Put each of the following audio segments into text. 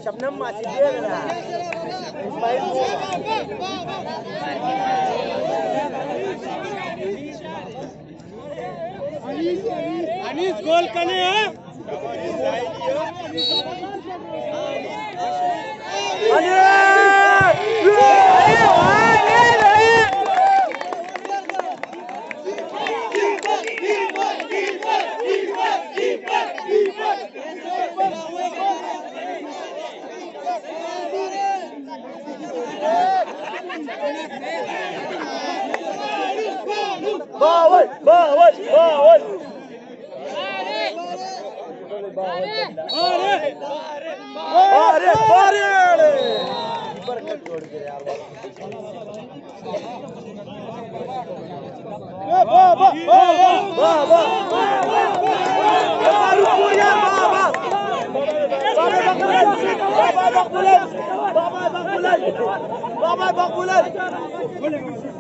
शबनम मासी दे रहा इस्माइल अनीस गोल कने है बावल बावल बावल अरे अरे बरकत छोड़ के यार बाबा बाबा बाबा बाबा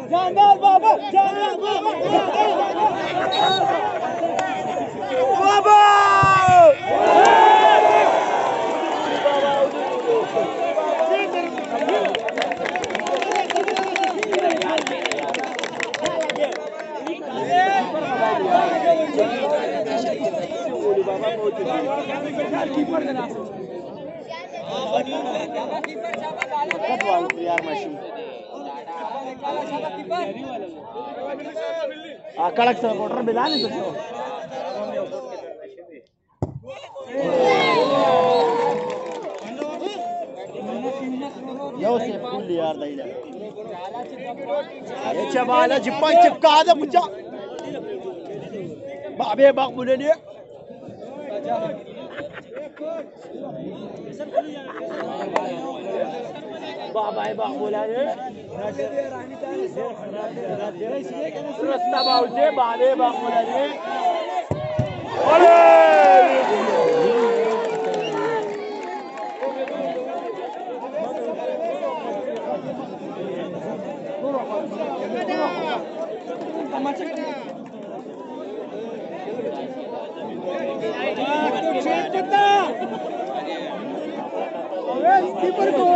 जानदार बाबा जानदार बाबा यार मशीन कड़क से मोटर मिला नहीं सकते यो से फुल यार दैला ये चबाला चिप्पा चिपका दे मुझा बाबे बाग बोले ने बाबा बाग बोला ने रस्ता बाउजे बाबे बाग बोला ने कीपर को